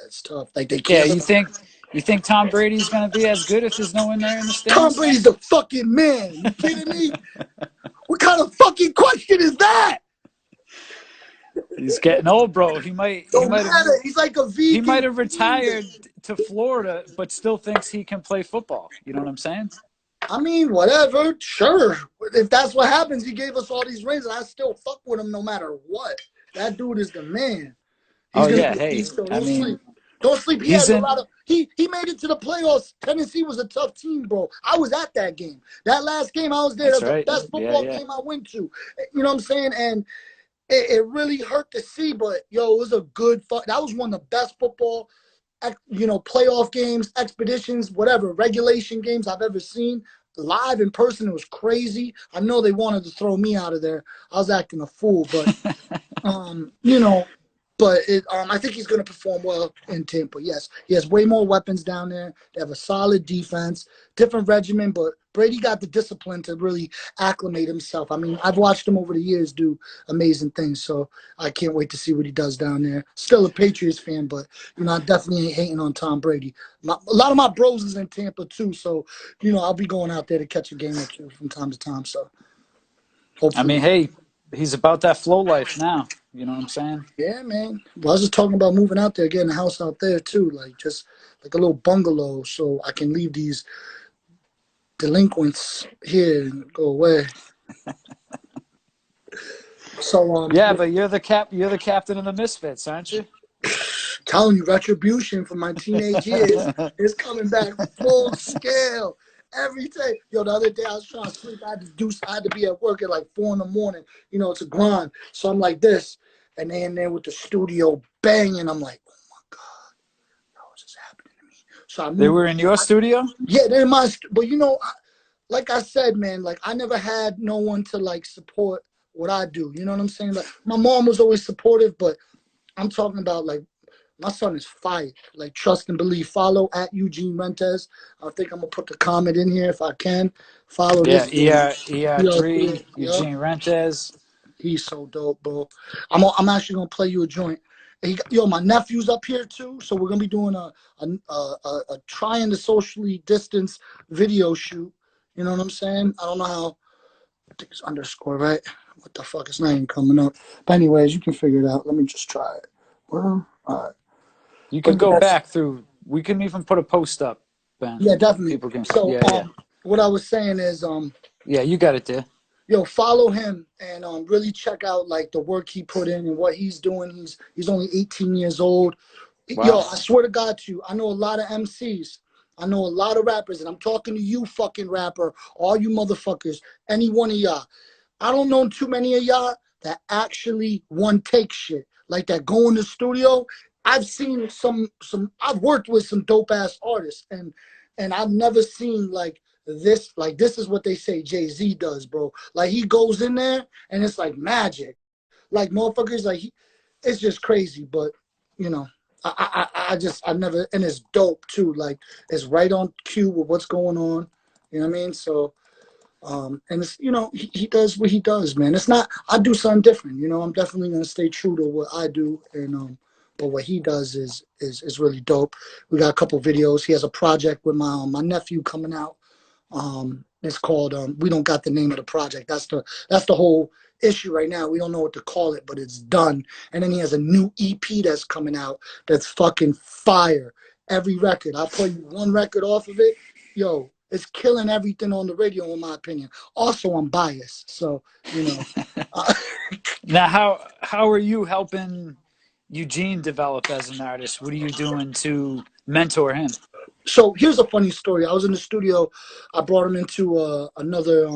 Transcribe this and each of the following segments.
it's tough. Like they can't. Yeah, you think Tom Brady's gonna be as good if there's no one there in the stands? Tom Brady's the fucking man. You kidding me? What kind of fucking question is that? He's getting old, bro. He might. He's like a vegan. He might have retired to Florida, but still thinks he can play football. You know what I'm saying? I mean, whatever. Sure. If that's what happens, he gave us all these rings, and I still fuck with him no matter what. That dude is the man. Don't sleep. He has a lot of. He made it to the playoffs. Tennessee was a tough team, bro. I was at that game. That last game, I was there. That's the best football game I went to. You know what I'm saying? And it really hurt to see, but yo, it was a good. That was one of the best football, playoff games, expeditions, whatever, regulation games I've ever seen. Live in person, it was crazy. I know they wanted to throw me out of there. I was acting a fool, but I think he's going to perform well in Tampa. Yes, he has way more weapons down there. They have a solid defense, different regimen, but Brady got the discipline to really acclimate himself. I mean, I've watched him over the years do amazing things, so I can't wait to see what he does down there. Still a Patriots fan, but, I definitely ain't hating on Tom Brady. A lot of my bros is in Tampa, too, so, I'll be going out there to catch a game or two from time to time, so hopefully. I mean, hey, he's about that flow life now. You know what I'm saying? Yeah, man. Well, I was just talking about moving out there, getting a house out there, too, just like a little bungalow so I can leave these delinquents here and go away. So but you're the captain of the Misfits, aren't you? Telling you, retribution for my teenage years is coming back full scale every day. Yo, the other day I was trying to sleep. I had to be at work at like 4 a.m. It's a grind. So I'm like this, and they in there with the studio banging. I'm like, oh my god, what's just happening to me? So they were in your studio? Yeah, they're in my. But like I said, man, like I never had no one to like support what I do. You know what I'm saying? Like my mom was always supportive, but I'm talking about like my son is fire. Like trust and believe. Follow at Eugene Rentas. I think I'm gonna put the comment in here if I can. Follow this. ER3 Eugene Rentas. He's so dope, bro. I'm actually gonna play you a joint. My nephew's up here too, so we're gonna be doing a trying to socially distance video shoot. You know what I'm saying? I don't know how. I think it's underscore, right? What the fuck? It's not even coming up. But anyways, you can figure it out. Let me just try it. Well, all right. You can go back through. We can even put a post up, Ben. Yeah, definitely. People can. What I was saying is, yeah, you got it there. Yo, follow him and really check out like the work he put in and what he's doing. He's only 18 years old. Wow. Yo, I swear to God to you, I know a lot of MCs. I know a lot of rappers, and I'm talking to you fucking rapper, all you motherfuckers, any one of y'all. I don't know too many of y'all that actually one-take shit, like that go in the studio. I've seen I've worked with some dope-ass artists, and I've never seen like this is what they say Jay-Z does, bro. Like he goes in there, and it's like magic. Like motherfuckers, like it's just crazy, but, I never, and it's dope too. Like it's right on cue with what's going on. You know what I mean? So, and it's, he does what he does, man. It's not, I do something different. I'm definitely going to stay true to what I do. And, but what he does is really dope. We got a couple videos. He has a project with my nephew coming out. It's called, we don't got the name of the project. That's the whole issue right now. We don't know what to call it, but it's done. And then he has a new EP that's coming out that's fucking fire. Every record, I'll play you one record off of it. Yo, it's killing everything on the radio, in my opinion. Also, I'm biased, so Now, how are you helping Eugene develop as an artist? What are you doing to mentor him? So here's a funny story. I was in the studio. I brought him into another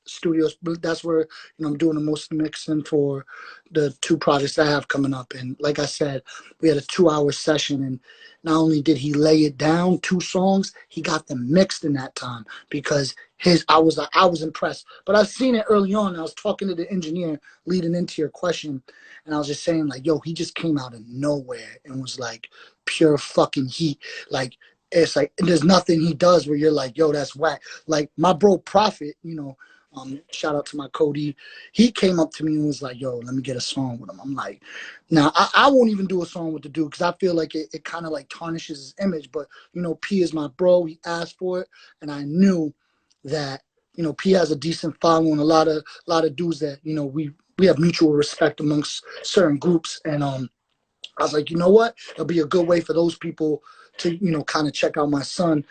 studio. That's where I'm doing the most mixing for the 2 projects I have coming up. And like I said, we had a 2-hour session. And not only did he lay it down, 2 songs, he got them mixed in that time because I was impressed. But I've seen it early on. I was talking to the engineer leading into your question, and I was just saying like, yo, he just came out of nowhere and was like pure fucking heat. Like, it's like there's nothing he does where you're like, yo, that's whack. Like my bro Prophet, Shout out to my Cody. He came up to me and was like, yo, let me get a song with him. I'm like, now I won't even do a song with the dude because I feel like it kind of like tarnishes his image. But, you know, P is my bro. He asked for it. And I knew that, you know, P has a decent following, a lot of dudes that, you know, we have mutual respect amongst certain groups. And I was like, you know what? It'll be a good way for those people to, you know, kind of check out my son.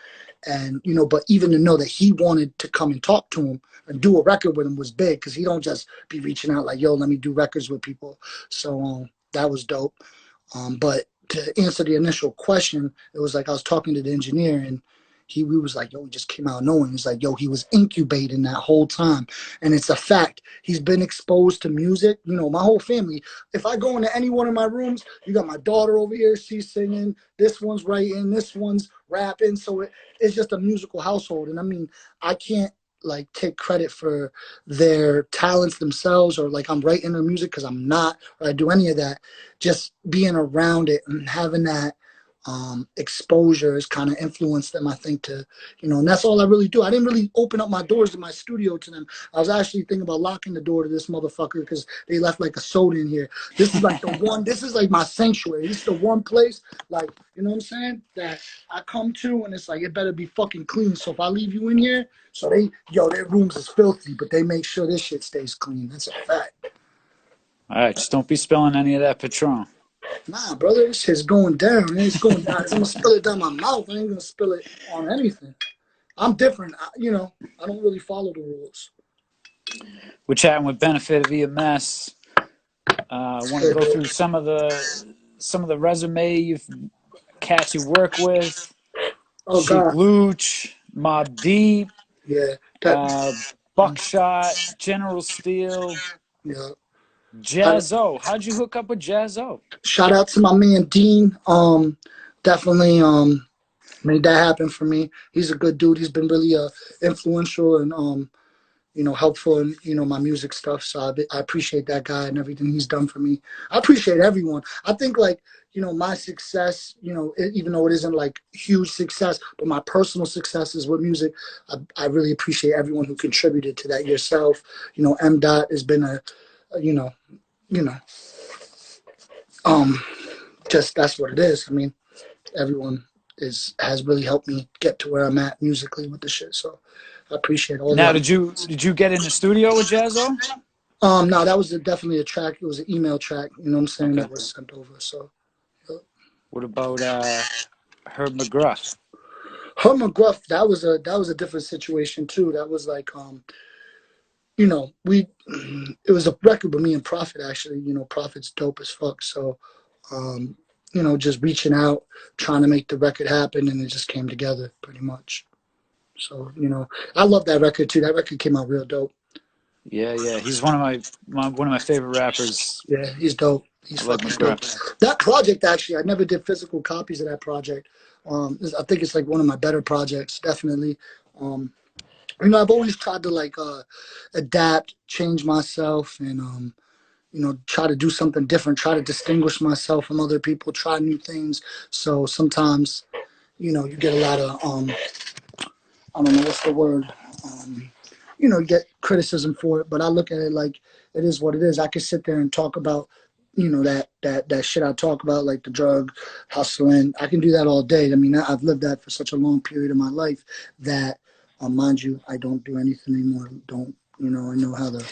And, you know, but even to know that he wanted to come and talk to him and do a record with him was big because he don't just be reaching out like, yo, let me do records with people. So that was dope. But to answer the initial question, it was like I was talking to the engineer and we was like, yo, he just came out knowing. He's like, yo, he was incubating that whole time. And it's a fact. He's been exposed to music. You know, my whole family, if I go into any one of my rooms, you got my daughter over here, she's singing, this one's writing, this one's rapping. So it's just a musical household. And I mean, I can't like take credit for their talents themselves or like I'm writing their music because I'm not, or I do any of that. Just being around it and having that exposure has kind of influenced them, I think, to, you know, and that's all I really do. I didn't really open up my doors in my studio to them. I was actually thinking about locking the door to this motherfucker because they left like a soda in here. This is like the one, this is like my sanctuary. This is the one place, like, you know what I'm saying, that I come to and it's like, it better be fucking clean. So if I leave you in here, so their rooms is filthy, but they make sure this shit stays clean. That's a fact. All right, just don't be spilling any of that Patron. Nah, brother, this shit's going down. It's going down. I'm gonna spill it down my mouth. I ain't gonna spill it on anything. I'm different. You know, I don't really follow the rules. We're chatting with Benefit of EMS. I want to go through some of the resume cats you work with. Oh Sheik God. Luch, Mobb Deep, Yeah. Buckshot, General Steel, Yeah. Jazzo. How'd you hook up with Jazzo? Shout out to my man Dean. Definitely made that happen for me. He's a good dude. He's been really influential and you know, helpful in, you know, my music stuff. So I appreciate that guy and everything he's done for me. I appreciate everyone. I think like, you know, my success, you know, even though it isn't like huge success, but my personal successes with music, I really appreciate everyone who contributed to that. Yourself, you know, M. Dot has been you know, just that's what it is. I mean, everyone has really helped me get to where I'm at musically with the shit. So I appreciate all Now, that. did you get in the studio with Jazzo? No, that was definitely a track. It was an email track. You know what I'm saying? Okay. That was sent over. So. What about Herb McGruff? Herb McGruff, that was a different situation too. That was like you know, it was a record with me and Prophet actually. You know, Prophet's dope as fuck. So you know, just reaching out, trying to make the record happen, and it just came together pretty much. So, you know, I love that record too. That record came out real dope. Yeah. He's one of my favorite rappers. Yeah, he's dope. He's I like fucking dope. McGruff. That project actually, I never did physical copies of that project. I think it's like one of my better projects, definitely. You know, I've always tried to like adapt, change myself, and you know, try to do something different, try to distinguish myself from other people, try new things. So sometimes, you know, you get a lot of I don't know what's the word. You know, you get criticism for it, but I look at it like it is what it is. I could sit there and talk about, you know, that shit I talk about, like the drug hustling. I can do that all day. I mean, I've lived that for such a long period of my life that, mind you, I don't do anything anymore. Don't, you know, I know how to.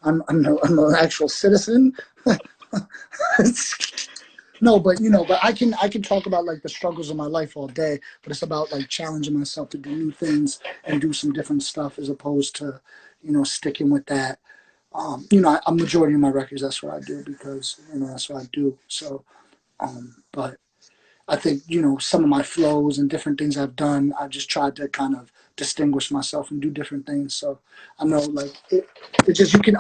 I'm an actual citizen. No, but you know, but I can talk about like the struggles of my life all day, but it's about like challenging myself to do new things and do some different stuff as opposed to, you know, sticking with that. You know, a majority of my records, that's what I do because, you know, that's what I do. So, but I think, you know, some of my flows and different things I've done, I've just tried to kind of distinguish myself and do different things. So I know like it just, you can,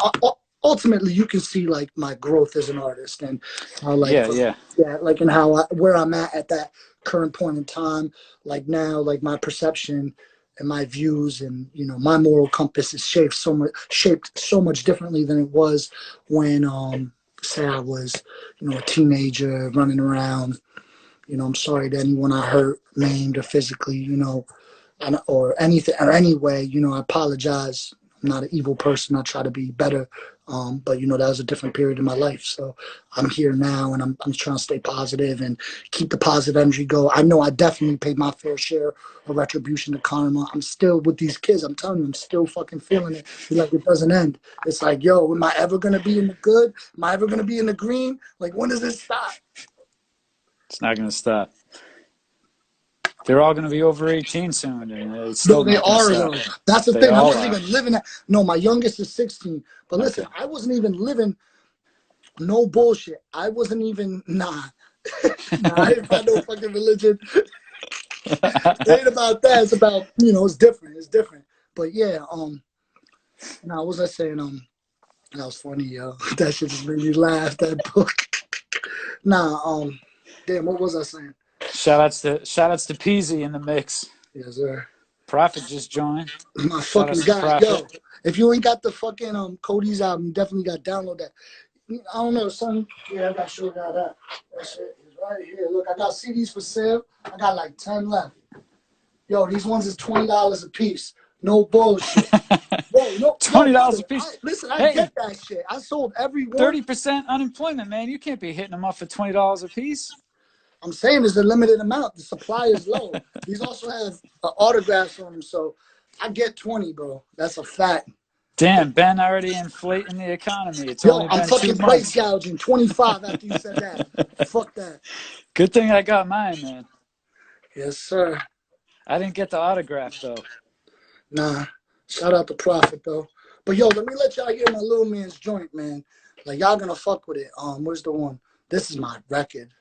ultimately you can see like my growth as an artist and how like, Yeah. like and how where I'm at that current point in time, like now, like my perception and my views and, you know, my moral compass is shaped so much differently than it was when, say I was, you know, a teenager running around. You know, I'm sorry to anyone I hurt, maimed, or physically, you know, or anything or anyway, you know, I apologize. I'm not an evil person. I try to be better. But you know, that was a different period in my life. So I'm here now, and I'm trying to stay positive and keep the positive energy go. I know I definitely paid my fair share of retribution to karma. I'm still with these kids. I'm telling you, I'm still fucking feeling it. It's like it doesn't end. It's like, yo, am I ever gonna be in the good? Am I ever gonna be in the green? Like, when does this stop? It's not going to stop. They're all going to be over 18 soon, and it's No, still they not going to are stop. though. That's the They thing. I all wasn't are. even living that. No, my youngest is 16. But listen, Okay. I wasn't even living. No bullshit. I wasn't even nah. I didn't find no fucking religion. It ain't about that. It's about, you know, it's different. It's different. But yeah, now what was I saying? That was funny, yo. That shit just made me laugh. That book. Damn, what was I saying? Shout outs to Peasy in the mix. Yes, sir. Prophet just joined. My Shout fucking outs to guy, yo. Prophet. If you ain't got the fucking Cody's album, you definitely got to download that. I don't know, son. Yeah, I got to show you that. That shit is right here. Look, I got CDs for sale. I got like 10 left. Yo, these ones is $20 a piece. No bullshit. Bro, no, $20 listen, a piece. I Hey, get that shit. I sold every one. 30% unemployment, man. You can't be hitting them up for $20 a piece. I'm saying there's a limited amount. The supply is low. These also have autographs on them, so I get 20, bro. That's a fact. Damn, Ben already inflating the economy. It's Yo, only I'm been 2 fucking price months. gouging 25 after you said that. Fuck that. Good thing I got mine, man. Yes, sir. I didn't get the autograph, though. Nah. Shout out to Prophet, though. But yo, let me let y'all hear my little man's joint, man. Like, y'all gonna fuck with it. Where's the one? This is my record.